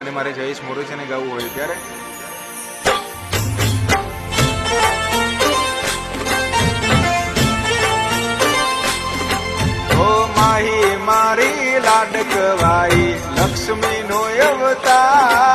અને મારે જયેશ મોરેચાને ગાવું હોય ત્યારે ઓ માહી મારી લાડકવાઈ લક્ષ્મી નો અવતાર